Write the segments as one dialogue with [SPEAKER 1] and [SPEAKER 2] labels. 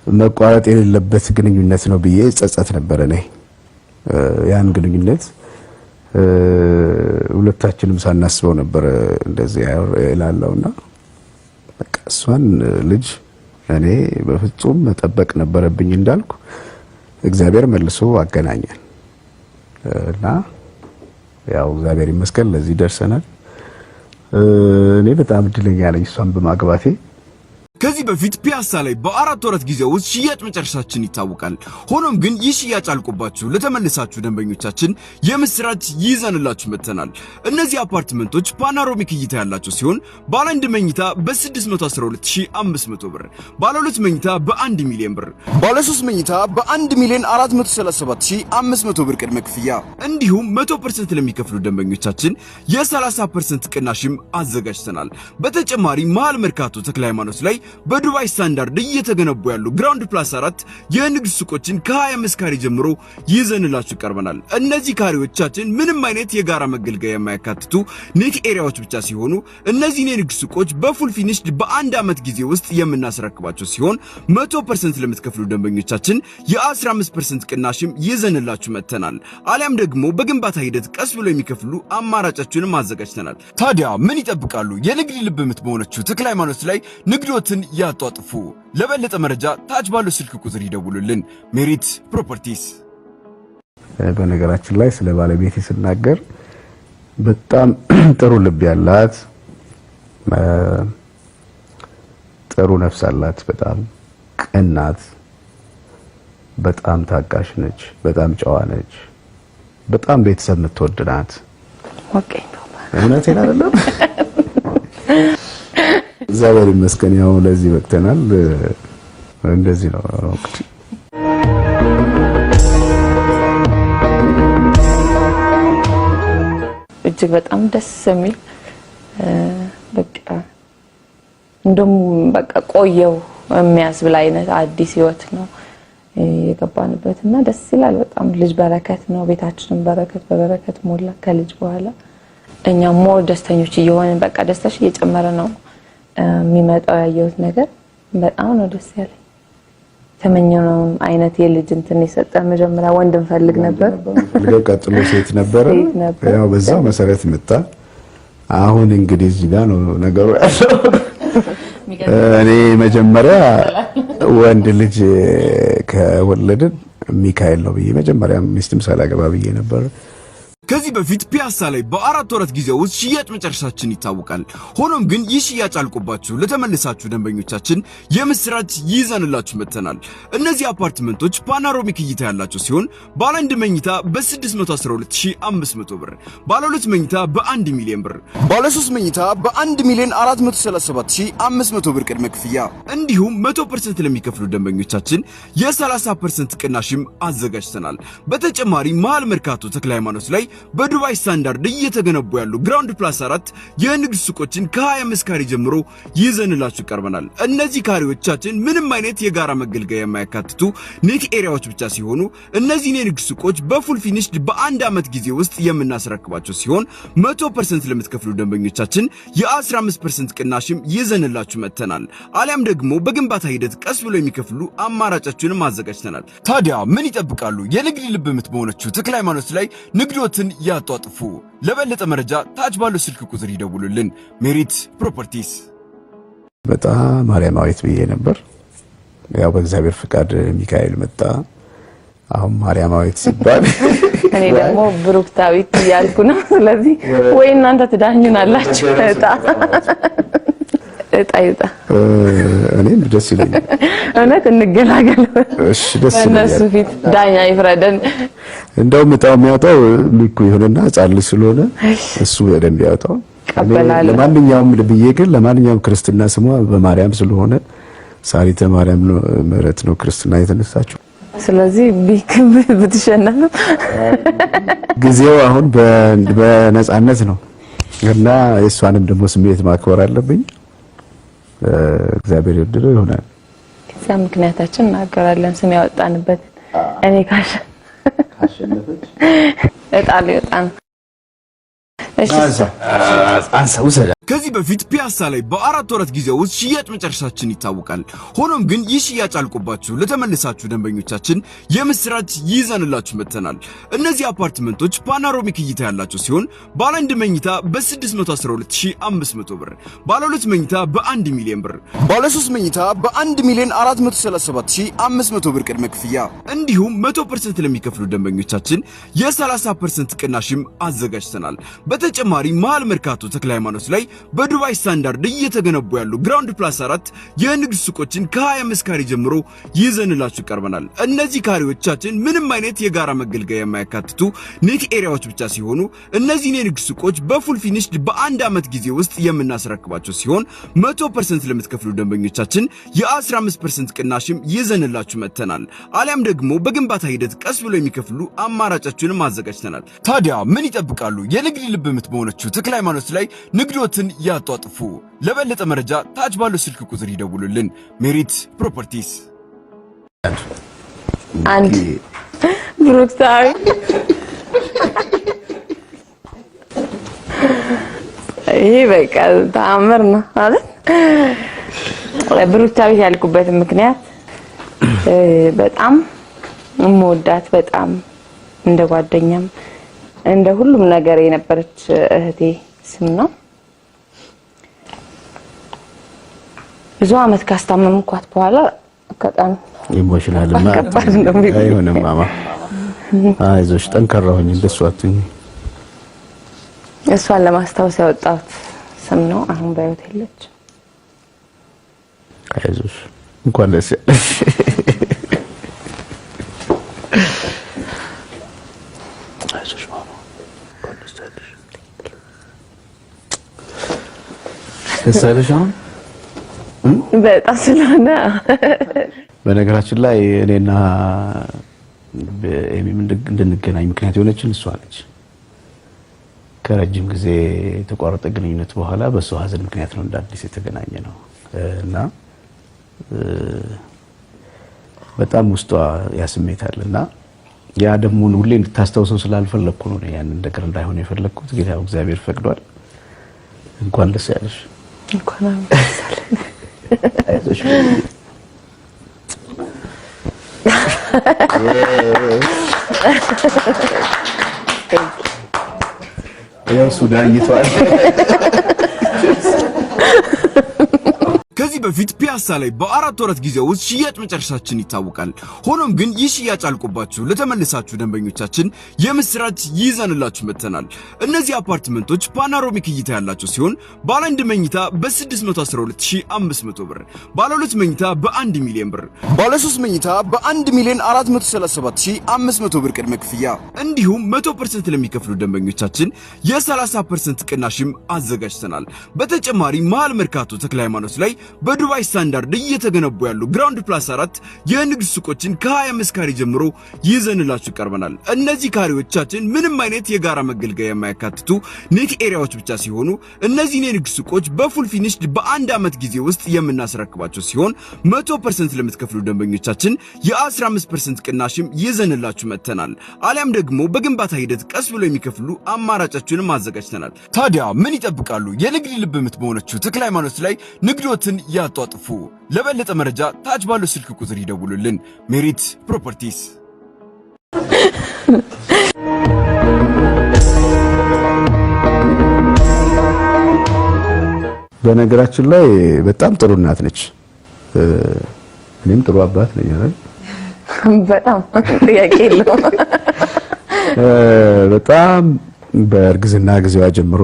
[SPEAKER 1] መቋረጥ የሌለበት ግንኙነት ነው ብዬ ጸጸት ነበር ነኝ ያን ግንኙነት ሁለታችንም ሳናስበው ነበር እንደዚህ ያላለውና በቃ እሷን ልጅ እኔ በፍጹም መጠበቅ ነበረብኝ እንዳልኩ እግዚአብሔር መልሶ አገናኘን እና ያው እግዚአብሔር ይመስገን ለዚህ ደርሰናል እኔ በጣም እድለኛ ነኝ እሷን በማግባቴ
[SPEAKER 2] ከዚህ በፊት ፒያሳ ላይ በአራት ወራት ጊዜ ውስጥ ሽያጭ መጨረሻችን ይታወቃል ሆኖም ግን ይሽያጭ አልቆባችሁ ለተመለሳችሁ ደንበኞቻችን የምስራች ይዘንላችሁ መተናል እነዚህ አፓርትመንቶች ፓኖራሚክ እይታ ያላቸው ሲሆን ባለ 1 መኝታ በ612500 ብር ባለ 2 መኝታ በ1 ሚሊዮን ብር ባለ 3 መኝታ በ1 ሚሊዮን 437500 ብር ቅድመ ክፍያ እንዲሁም 100% ለሚከፍሉ ደንበኞቻችን የ30% ቅናሽም አዘጋጅተናል በተጨማሪ መሃል መርካቶ ተክለ ሃይማኖት ላይ በዱባይ ስታንዳርድ እየተገነቡ ያሉ ግራውንድ ፕላስ 4 የንግድ ሱቆችን ከ25 ካሬ ጀምሮ ይዘንላችሁ ቀርበናል እነዚህ ካሬዎቻችን ምንም አይነት የጋራ መገልገያ የማያካትቱ ኔት ኤሪያዎች ብቻ ሲሆኑ እነዚህ የንግድ ሱቆች በፉል ፊኒሽድ በአንድ አመት ጊዜ ውስጥ የምናስረክባቸው ሲሆን 100% ለምትከፍሉ ደንበኞቻችን የ15% ቅናሽም ይዘንላችሁ መተናል አሊያም ደግሞ በግንባታ ሂደት ቀስ ብሎ የሚከፍሉ አማራጫችንን አዘጋጅተናል ታዲያ ምን ይጠብቃሉ የንግድ ልብ የምትሆነችው ተክለ ሃይማኖት ላይ ንግዶትን ያጧጥፉ ለበለጠ መረጃ ታች ባለው ስልክ ቁጥር ይደውሉልን ሜሪት ፕሮፐርቲስ
[SPEAKER 1] በነገራችን ላይ ስለ ባለቤቴ ስናገር በጣም ጥሩ ልብ ያላት ጥሩ ነፍስ አላት በጣም ቅናት በጣም ታጋሽ ነች በጣም ጨዋ ነች በጣም ቤተሰብ የምትወድናት
[SPEAKER 3] ኦኬ
[SPEAKER 1] እውነቴን አይደለም እግዚአብሔር ይመስገን ያው ለዚህ ወቅተናል እንደዚህ ነው
[SPEAKER 3] እጅግ በጣም ደስ የሚል በቃ እንደም በቃ ቆየው የሚያስብል አይነት አዲስ ህይወት ነው የገባንበትና ደስ ይላል በጣም ልጅ በረከት ነው ቤታችንን በረከት በበረከት ሞላ ከልጅ በኋላ እኛ ሞር ደስተኞች እየሆንን በቃ ደስታሽ እየጨመረ ነው የሚመጣው ያየሁት ነገር በጣም ነው ደስ ያለኝ ተመኘነው አይነት የልጅ እንትን የሰጠ መጀመሪያ ወንድም ፈልግ ነበር
[SPEAKER 1] ለቀጥሎ ሴት ነበር ያው በዛው መሰረት መጣ አሁን እንግዲህ እዚህ ጋር ነው ነገሩ ያለው እኔ መጀመሪያ ወንድ ልጅ ከወለድን ሚካኤል ነው ብዬ መጀመሪያ ሚስትም ሳላገባ ብዬ ነበር
[SPEAKER 2] ከዚህ በፊት ፒያሳ ላይ በአራት ወራት ጊዜ ውስጥ ሽያጭ መጨረሻችን ይታወቃል ሆኖም ግን ይሽያጭ አልቆባችሁ ለተመለሳችሁ ደንበኞቻችን የምስራች ይዘንላችሁ መተናል እነዚህ አፓርትመንቶች ፓኖራሚክ እይታ ያላቸው ሲሆን ባለ 1 መኝታ በ612500 ብር ባለ 2 መኝታ በ1 ሚሊዮን ብር ባለ 3 መኝታ በ1 ሚሊዮን 437500 ብር ቅድመ ክፍያ እንዲሁም 100% ለሚከፍሉ ደንበኞቻችን የ30% ቅናሽም አዘጋጅተናል በተጨማሪ መሃል መርካቶ ተክለ ሃይማኖት ላይ በዱባይ ስታንዳርድ እየተገነቡ ያሉ ግራውንድ ፕላስ 4 የንግድ ሱቆችን ከ25 ካሬ ጀምሮ ይዘንላችሁ ቀርበናል እነዚህ ካሬዎቻችን ምንም አይነት የጋራ መገልገያ የማያካትቱ ኔት ኤሪያዎች ብቻ ሲሆኑ እነዚህ የንግድ ሱቆች በፉል ፊኒሽድ በአንድ አመት ጊዜ ውስጥ የምናስረክባቸው ሲሆን 100% ለምትከፍሉ ደንበኞቻችን የ15% ቅናሽም ይዘንላችሁ መተናል አሊያም ደግሞ በግንባታ ሂደት ቀስ ብሎ የሚከፍሉ አማራጫችንን አዘጋጅተናል ታዲያ ምን ይጠብቃሉ የንግድ ልብ የምትሆነችው ተክለ ሃይማኖት ላይ ንግዶትን ያጧጥፉ ለበለጠ መረጃ ታች ባለው ስልክ ቁጥር ይደውሉልን ሜሪት ፕሮፐርቲስ
[SPEAKER 1] በጣም ማርያማዊት ብዬ ነበር ያው በእግዚአብሔር ፍቃድ ሚካኤል መጣ አሁን ማርያማዊት ሲባል
[SPEAKER 3] እኔ ደግሞ ብሩክታዊት ያልኩ ነው ስለዚህ ወይ እናንተ ትዳኙናላችሁ እጣ
[SPEAKER 1] እኔም ደስ ይለኛል
[SPEAKER 3] እውነት እንገላገል
[SPEAKER 1] እሺ ደስ ይለኛል
[SPEAKER 3] እነሱ ፊት ዳኛ ይፍረደን
[SPEAKER 1] እንደው መጣው የሚያወጣው ልኩ ይሆንና ጻል ስለሆነ እሱ በደንብ ያወጣው ለማንኛውም ልብዬ ግን ለማንኛውም ክርስትና ስሟ በማርያም ስለሆነ ሳሪተ ማርያም ነው ምህረት ነው ክርስትና የተነሳችው
[SPEAKER 3] ስለዚህ ቢክብ ብትሸነፍ
[SPEAKER 1] ጊዜው አሁን በነጻነት ነው እና የሷንም ደግሞ ስሜት ማክበር አለብኝ እግዚአብሔር ይወደደው ይሆናል
[SPEAKER 3] ከዛ ምክንያታችን እናገራለን ስም ያወጣንበት እኔ ካሸነፈች እጣል ይወጣን
[SPEAKER 2] ከዚህ በፊት ፒያሳ ላይ በአራት ወራት ጊዜ ውስጥ ሽያጭ መጨረሻችን ይታወቃል። ሆኖም ግን ይህ ሽያጭ አልቆባችሁ ለተመለሳችሁ ደንበኞቻችን የምስራች ይዘንላችሁ መጥተናል። እነዚህ አፓርትመንቶች ፓኖራሚክ እይታ ያላቸው ሲሆን ባለ 1 መኝታ በ612500 ብር፣ ባለ 2 መኝታ በ1 ሚሊዮን ብር፣ ባለ 3 መኝታ በ1,437,500 ብር ቅድመ ክፍያ እንዲሁም 100% ለሚከፍሉ ደንበኞቻችን የ30% ቅናሽም አዘጋጅተናል። በተጨማሪ መሃል መርካቶ ተክለ ሃይማኖት ላይ በዱባይ ስታንዳርድ እየተገነቡ ያሉ ግራውንድ ፕላስ 4 የንግድ ሱቆችን ከ25 ካሬ ጀምሮ ይዘንላችሁ ቀርበናል። እነዚህ ካሬዎቻችን ምንም አይነት የጋራ መገልገያ የማያካትቱ ኔት ኤሪያዎች ብቻ ሲሆኑ እነዚህን የንግድ ሱቆች በፉል ፊኒሽድ በአንድ ዓመት ጊዜ ውስጥ የምናስረክባቸው ሲሆን 100% ለምትከፍሉ ደንበኞቻችን የ15% ቅናሽም ይዘንላችሁ መጥተናል። አሊያም ደግሞ በግንባታ ሂደት ቀስ ብሎ የሚከፍሉ አማራጫችንን አዘጋጅተናል። ታዲያ ምን ይጠብቃሉ? የንግድ ልብ የምትሆነችው ተክለ ሃይማኖት ላይ ንግዶትን ያጧጥፉ። ለበለጠ መረጃ ታች ባለው ስልክ ቁጥር ይደውሉልን። ሜሪት ፕሮፐርቲስ።
[SPEAKER 3] አንድ ብሩክታዊ ይሄ በቃ ተአምር ነው አይደል? ብሩክታዊ ያልኩበት ምክንያት በጣም እምወዳት በጣም እንደ ጓደኛም እንደ ሁሉም ነገር የነበረች እህቴ ስም ነው። ብዙ አመት ካስታመምኳት በኋላ ከጣን
[SPEAKER 1] ኢሞሽናል አይሆንም። ማማ አይዞሽ፣ ጠንካራ ሁኚ፣ እንደሱ አትሁኚ።
[SPEAKER 3] እሷን ለማስታወስ ያወጣሁት ስም ነው። አሁን በህይወት የለች።
[SPEAKER 1] አይዞሽ፣ እንኳን ደስ ያለሽ። አይዞሽ ማማ፣ እንኳን ደስ ያለሽ። ደስ ያለሽ አሁን
[SPEAKER 3] በጣም ስለሆነ።
[SPEAKER 1] በነገራችን ላይ እኔና ኤሚም እንድንገናኝ ምክንያት የሆነችን እሷ ነች። ከረጅም ጊዜ የተቋረጠ ግንኙነት በኋላ በሷ ሀዘን ምክንያት ነው እንደ አዲስ የተገናኘ ነው እና በጣም ውስጧ ያስሜታልና ያ ደግሞ ሁሌ እንድታስታውሰው ስላልፈለኩ ነው ያንን ነገር እንዳይሆን የፈለኩት። ግን ያው እግዚአብሔር ፈቅዷል። እንኳን ደስ ያለሽ።
[SPEAKER 3] እንኳን ደስ ያለሽ።
[SPEAKER 1] አይዞሽ ያው ሱዳን ይቷል።
[SPEAKER 2] ከዚህ በፊት ፒያሳ ላይ በአራት ወራት ጊዜ ውስጥ ሽያጭ መጨረሻችን ይታወቃል። ሆኖም ግን ይህ ሽያጭ አልቆባችሁ ለተመለሳችሁ ደንበኞቻችን የምስራች ይዘንላችሁ መጥተናል። እነዚህ አፓርትመንቶች ፓኖራሚክ እይታ ያላቸው ሲሆን ባለ 1 መኝታ በ612500 ብር፣ ባለ 2 መኝታ በ1 ሚሊዮን ብር፣ ባለ 3 መኝታ በ1,437,500 ብር ቅድመ ክፍያ እንዲሁም 100% ለሚከፍሉ ደንበኞቻችን የ30% ቅናሽም አዘጋጅተናል። በተጨማሪ መሃል መርካቶ ተክለ ሃይማኖት ላይ በዱባይ ስታንዳርድ እየተገነቡ ያሉ ግራውንድ ፕላስ 4 የንግድ ሱቆችን ከ25 ካሬ ጀምሮ ይዘንላችሁ ቀርበናል። እነዚህ ካሬዎቻችን ምንም አይነት የጋራ መገልገያ የማያካትቱ ኔት ኤሪያዎች ብቻ ሲሆኑ እነዚህን የንግድ ሱቆች በፉል ፊኒሽድ በአንድ ዓመት ጊዜ ውስጥ የምናስረክባቸው ሲሆን 100% ለምትከፍሉ ደንበኞቻችን የ15% ቅናሽም ይዘንላችሁ መጥተናል። አሊያም ደግሞ በግንባታ ሂደት ቀስ ብሎ የሚከፍሉ አማራጫችንን አዘጋጅተናል። ታዲያ ምን ይጠብቃሉ? የንግድ ልብ የምትሆነችው ተክለ ሃይማኖት ላይ ንግዶትን ያጧጥፉ። ለበለጠ መረጃ ታች ባለው ስልክ ቁጥር ይደውሉልን። ሜሪት ፕሮፐርቲስ።
[SPEAKER 1] በነገራችን ላይ በጣም ጥሩ እናት ነች። እኔም ጥሩ አባት ነኝ አይደል?
[SPEAKER 3] በጣም ጥያቄ የለውም።
[SPEAKER 1] በጣም በእርግዝና ጊዜዋ ጀምሮ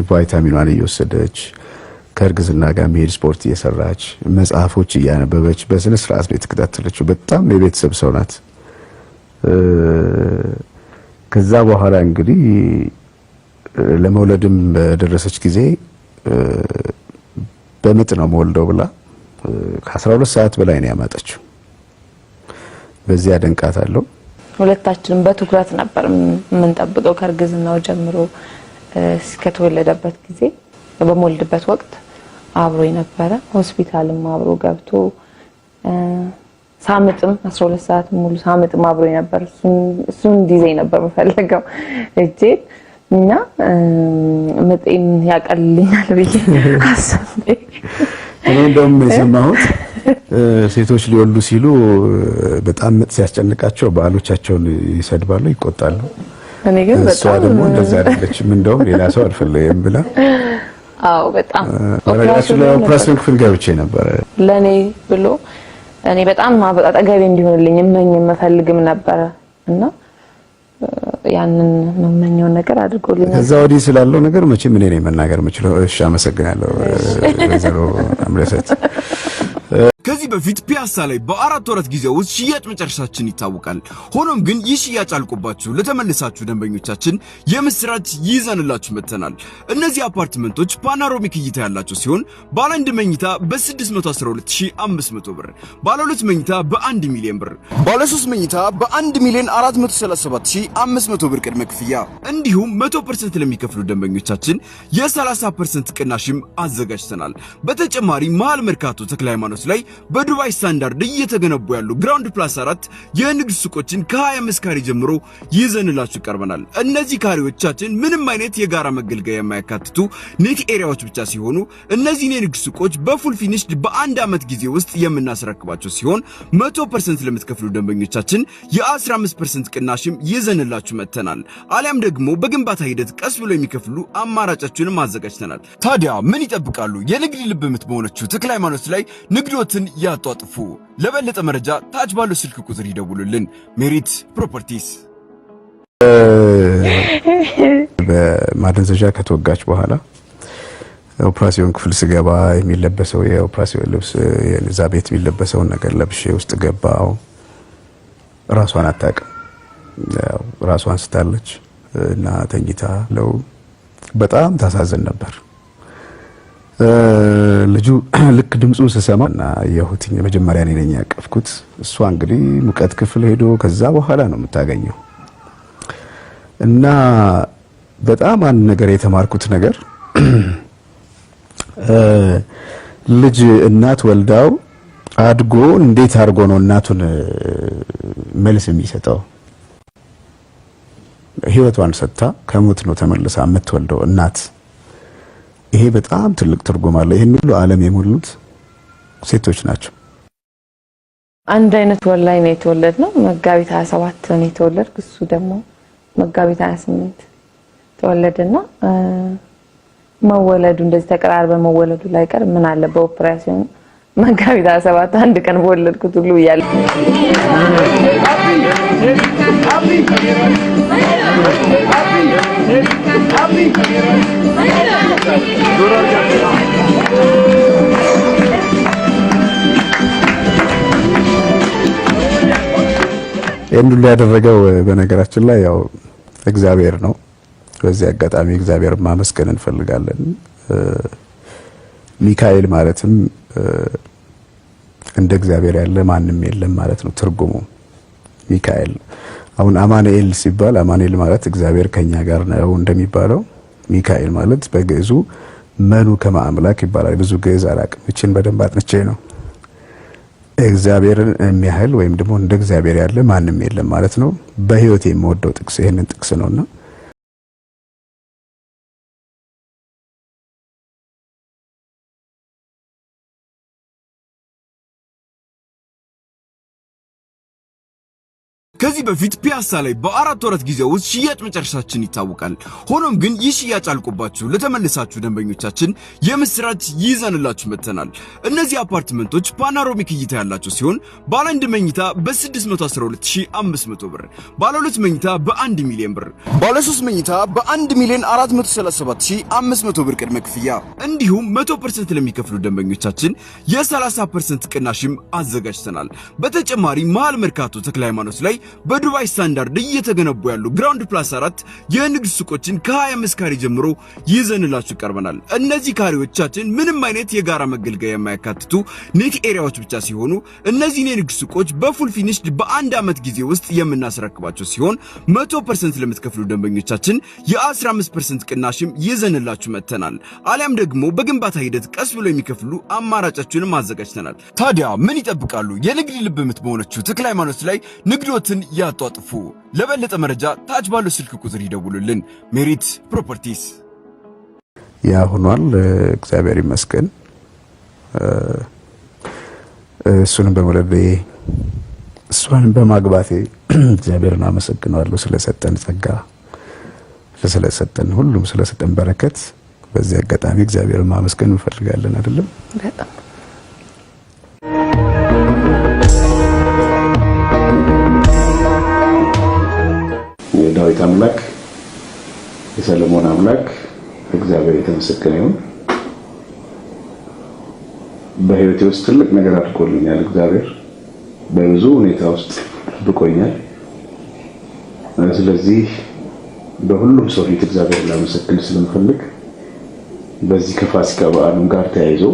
[SPEAKER 1] ቫይታሚኗን እየወሰደች ከእርግዝና ጋር መሄድ ስፖርት እየሰራች መጽሐፎች እያነበበች በስነ ስርዓት ነው የተከታተለችው። በጣም የቤተሰብ ሰው ናት። ከዛ በኋላ እንግዲህ ለመውለድም በደረሰች ጊዜ በምጥ ነው መወልደው ብላ ከ12 ሰዓት በላይ ነው ያማጠችው። በዚያ አደንቃታለሁ።
[SPEAKER 3] ሁለታችንም በትኩረት ነበር የምንጠብቀው ከእርግዝናው ጀምሮ እስከተወለደበት ጊዜ። በመወልድበት ወቅት አብሮ ነበረ። ሆስፒታልም አብሮ ገብቶ ሳምጥም 12 ሰዓት ሙሉ ሳምጥም አብሮ ነበር። እሱን ዲዛይን ነበር የምፈልገው እጄ እና ምጤን ያቀልልኛል ብዬ አሰብኩ።
[SPEAKER 1] እኔ እንደውም የሰማሁት ሴቶች ሊወልዱ ሲሉ በጣም ምጥ ሲያስጨንቃቸው ባሎቻቸውን ይሰድባሉ፣ ይቆጣሉ።
[SPEAKER 3] እኔ ግን
[SPEAKER 1] እሷ ደግሞ እንደዛ አይደለችም፣ እንደውም ሌላ ሰው አልፈለየም ብላ።
[SPEAKER 3] አዎ በጣም
[SPEAKER 1] ኦፕሬሽን ክፍል ገብቼ ነበር
[SPEAKER 3] ለኔ ብሎ እኔ በጣም አጠገቤ እንዲሆንልኝ የምፈልግም ነበር እና ያንን መመኘው ነገር አድርጎልኝ።
[SPEAKER 1] ከዛ ወዲህ ስላለው ነገር መቼም እኔ ነኝ መናገር የምችለው። እሺ አመሰግናለሁ ወይዘሮ አምለሰት።
[SPEAKER 2] ከዚህ በፊት ፒያሳ ላይ በ4 ወራት ጊዜ ውስጥ ሽያጭ መጨረሻችን ይታወቃል። ሆኖም ግን ይህ ሽያጭ አልቆባችሁ ለተመለሳችሁ ደንበኞቻችን የምስራች ይዘንላችሁ መጥተናል። እነዚህ አፓርትመንቶች ፓኖራሚክ እይታ ያላቸው ሲሆን ባለ 1 መኝታ በ612500 ብር፣ ባለ 2 መኝታ በ1 ሚሊዮን ብር፣ ባለ 3 መኝታ በ1 ሚሊዮን 437500 ብር ቅድመ ክፍያ እንዲሁም 100% ለሚከፍሉ ደንበኞቻችን የ30% ቅናሽም አዘጋጅተናል። በተጨማሪ መሃል መርካቶ ተክለ ሃይማኖት ላይ በዱባይ ስታንዳርድ እየተገነቡ ያሉ ግራውንድ ፕላስ 4 የንግድ ሱቆችን ከ25 ካሬ ጀምሮ ይዘንላችሁ ቀርበናል። እነዚህ ካሬዎቻችን ምንም አይነት የጋራ መገልገያ የማያካትቱ ኔት ኤሪያዎች ብቻ ሲሆኑ እነዚህን የንግድ ሱቆች በፉል ፊኒሽድ በ1 ዓመት ጊዜ ውስጥ የምናስረክባቸው ሲሆን 100% ለምትከፍሉ ደንበኞቻችን የ15% ቅናሽም ይዘንላችሁ መጥተናል። አሊያም ደግሞ በግንባታ ሂደት ቀስ ብሎ የሚከፍሉ አማራጫችንን አዘጋጅተናል። ታዲያ ምን ይጠብቃሉ? የንግድ ልብ የምትሆነችው ተክለ ሃይማኖት ላይ ንግዶትን ያጧጥፉ። ለበለጠ መረጃ ታች ባለው ስልክ ቁጥር ይደውሉልን። ሜሪት ፕሮፐርቲስ።
[SPEAKER 1] በማደንዘዣ ከተወጋች በኋላ ኦፕራሲዮን ክፍል ስገባ የሚለበሰው የኦፕራሲዮን ልብስ የዛ ቤት የሚለበሰውን ነገር ለብሼ ውስጥ ገባው። ራሷን አታውቅም። ራሷን ስታለች እና ተኝታ ለው በጣም ታሳዝን ነበር። ልጁ ልክ ድምጹን ስሰማና የሁቲኝ መጀመሪያ ነኝ ያቀፍኩት። እሷ እንግዲህ ሙቀት ክፍል ሄዶ ከዛ በኋላ ነው የምታገኘው። እና በጣም አንድ ነገር የተማርኩት ነገር ልጅ እናት ወልዳው አድጎ እንዴት አድርጎ ነው እናቱን መልስ የሚሰጠው? ህይወቷን ሰጥታ ከሞት ነው ተመልሳ የምትወልደው እናት። ይሄ በጣም ትልቅ ትርጉም አለ። ይሄን ሁሉ ዓለም የሞሉት ሴቶች ናቸው።
[SPEAKER 3] አንድ አይነት ወላይ ነው የተወለድነው። መጋቢት 27 ነው የተወለድኩ። እሱ ደግሞ መጋቢት 28 ተወለደና መወለዱ እንደዚህ ተቀራርበ መወለዱ ላይ ቀር ምን አለ በኦፕሬሽን መጋቢት 27 አንድ ቀን በወለድኩት ሁሉ ይያል
[SPEAKER 1] ይሄን ሁሉ ያደረገው በነገራችን ላይ ያው እግዚአብሔር ነው። በዚህ አጋጣሚ እግዚአብሔር ማመስገን እንፈልጋለን። ሚካኤል ማለትም እንደ እግዚአብሔር ያለ ማንም የለም ማለት ነው ትርጉሙ ሚካኤል። አሁን አማኑኤል ሲባል አማኑኤል ማለት እግዚአብሔር ከኛ ጋር ነው እንደሚባለው፣ ሚካኤል ማለት በግዕዙ መኑ ከማአምላክ ይባላል። ብዙ ግዕዝ አላውቅም፣ እቺን በደንብ አጥንቼ ነው። እግዚአብሔርን የሚያህል ወይም ደግሞ እንደ እግዚአብሔር ያለ ማንም የለም ማለት ነው። በህይወቴ የምወደው ጥቅስ ይሄንን ጥቅስ ነውና
[SPEAKER 2] ከዚህ በፊት ፒያሳ ላይ በ4 ወራት ጊዜ ውስጥ ሽያጭ መጨረሻችን ይታወቃል። ሆኖም ግን ይህ ሽያጭ አልቆባችሁ ለተመለሳችሁ ደንበኞቻችን የምስራች ይዘንላችሁ መጥተናል። እነዚህ አፓርትመንቶች ፓኖራሚክ እይታ ያላቸው ሲሆን ባለ 1 መኝታ በ612500 ብር፣ ባለ 2 መኝታ በ1 ሚሊዮን ብር፣ ባለ 3 መኝታ በ1 ሚሊዮን 437500 ብር ቅድመ ክፍያ እንዲሁም 100% ለሚከፍሉ ደንበኞቻችን የ30% ቅናሽም አዘጋጅተናል። በተጨማሪ መሃል መርካቶ ተክለ ሃይማኖት ላይ በዱባይ ስታንዳርድ እየተገነቡ ያሉ ግራውንድ ፕላስ 4 የንግድ ሱቆችን ከ25 ካሬ ጀምሮ ይዘንላችሁ ቀርበናል። እነዚህ ካሬዎቻችን ምንም አይነት የጋራ መገልገያ የማያካትቱ ኔት ኤሪያዎች ብቻ ሲሆኑ እነዚህን የንግድ ሱቆች በፉል ፊኒሽድ በ1 ዓመት ጊዜ ውስጥ የምናስረክባቸው ሲሆን 100% ለምትከፍሉ ደንበኞቻችን የ15% ቅናሽም ይዘንላችሁ መጥተናል። አሊያም ደግሞ በግንባታ ሂደት ቀስ ብሎ የሚከፍሉ አማራጫችንን አዘጋጅተናል። ታዲያ ምን ይጠብቃሉ? የንግድ ልብ የምትሆነችው ተክለ ሃይማኖት ላይ ንግዶትን ህይወትን ያጧጥፉ። ለበለጠ መረጃ ታች ባለው ስልክ ቁጥር ይደውሉልን። ሜሪት ፕሮፐርቲስ
[SPEAKER 1] ያ ሆኗል። እግዚአብሔር ይመስገን። እሱንም በመውለዴ እሷንም በማግባቴ እግዚአብሔርን አመሰግናለሁ። ስለሰጠን ጸጋ፣ ስለሰጠን ሁሉም ስለሰጠን በረከት በዚህ አጋጣሚ እግዚአብሔርን ማመስገን እንፈልጋለን አይደለም?
[SPEAKER 3] በጣም
[SPEAKER 1] የዳዊት አምላክ የሰለሞን አምላክ እግዚአብሔር የተመሰገነ ይሁን። በህይወቴ ውስጥ ትልቅ ነገር አድርጎልኛል። እግዚአብሔር በብዙ ሁኔታ ውስጥ ብቆኛል። ስለዚህ በሁሉም ሰው ፊት እግዚአብሔር ላመሰግን ስለምፈልግ በዚህ ከፋሲካ በዓሉም ጋር ተያይዞ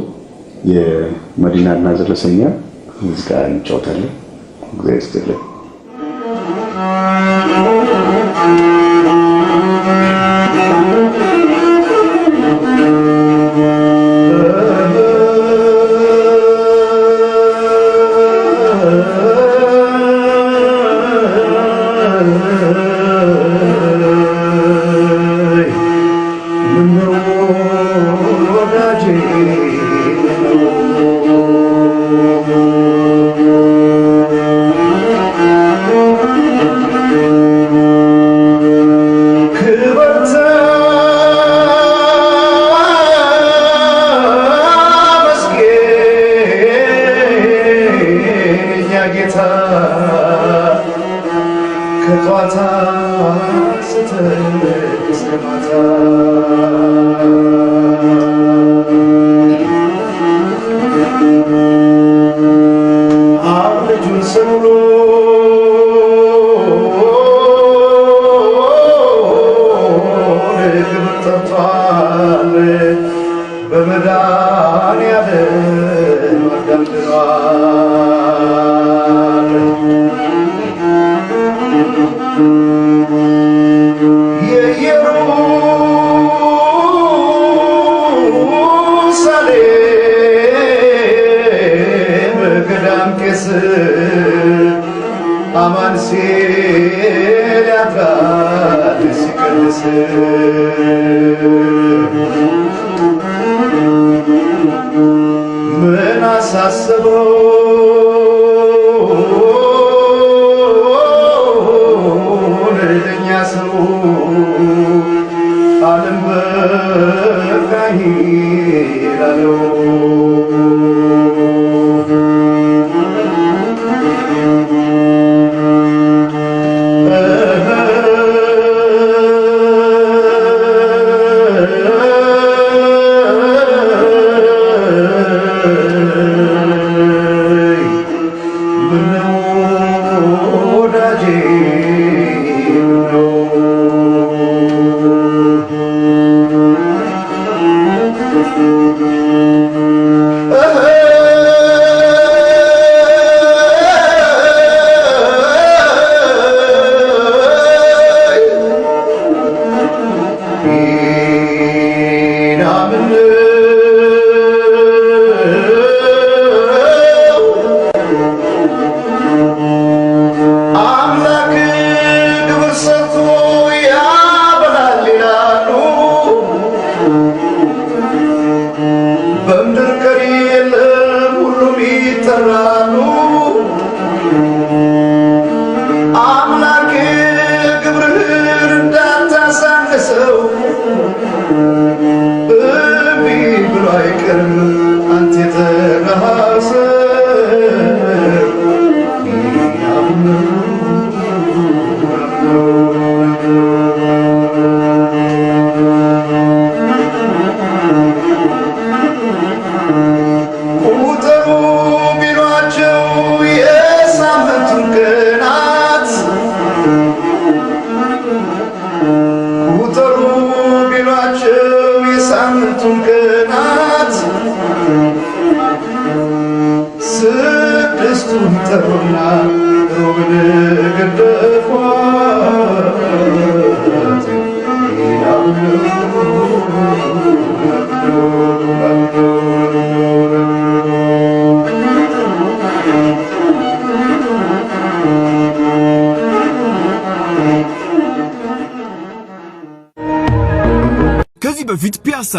[SPEAKER 1] የመዲናና ዘለሰኛ ሙዚቃ እንጫወታለን። እግዚአብሔር ይስጥልኝ።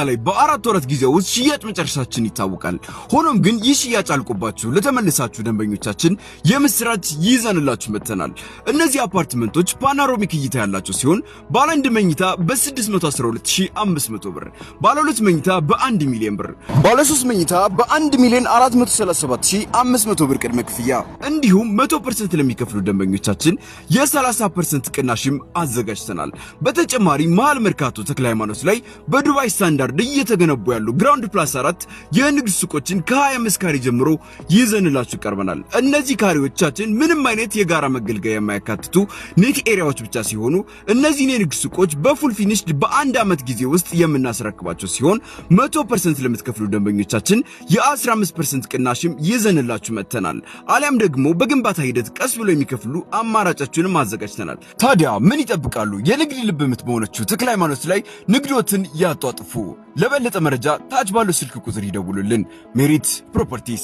[SPEAKER 2] ላይ በ4 ወራት ጊዜ ውስጥ ሽያጭ መጨረሻችን ይታወቃል። ሆኖም ግን ይህ ሽያጭ አልቆባችሁ ለተመለሳችሁ ደንበኞቻችን የምስራች ይዘንላችሁ መጥተናል። እነዚህ አፓርትመንቶች ፓኖራሚክ እይታ ያላቸው ሲሆን ባለ 1 መኝታ በ612500 ብር፣ ባለ 2 መኝታ በ1 ሚሊዮን ብር፣ ባለ 3 መኝታ በ1,437,500 ብር ቅድመ ክፍያ እንዲሁም 100% ለሚከፍሉ ደንበኞቻችን የ30% ቅናሽም አዘጋጅተናል። በተጨማሪ መሃል መርካቶ ተክለ ሃይማኖት ላይ በዱባይ ስታንዳርድ እየተገነቡ ያሉ ግራውንድ ፕላስ 4 የንግድ ሱቆችን ከ25 ካሬ ጀምሮ ይዘንላችሁ ቀርበናል። እነዚህ ካሬዎቻችን ምንም አይነት የጋራ መገልገያ የማያካትቱ ኔት ኤሪያዎች ብቻ ሲሆኑ እነዚህ የንግድ ሱቆች በፉል ፊኒሽድ በአንድ ዓመት ጊዜ ውስጥ የምናስረክባቸው ሲሆን 100% ለምትከፍሉ ደንበኞቻችን የ15% ቅናሽም ይዘንላችሁ መጥተናል። አሊያም ደግሞ በግንባታ ሂደት ቀስ ብሎ የሚከፍሉ አማራጫችንን አዘጋጅተናል። ታዲያ ምን ይጠብቃሉ? የንግድ ልብ የምትሆነችው ተክለ ሃይማኖት ላይ ንግዶትን ያጧጥፉ። ለበለጠ መረጃ ታች ባለው ስልክ ቁጥር ይደውሉልን። ሜሪት ፕሮፐርቲስ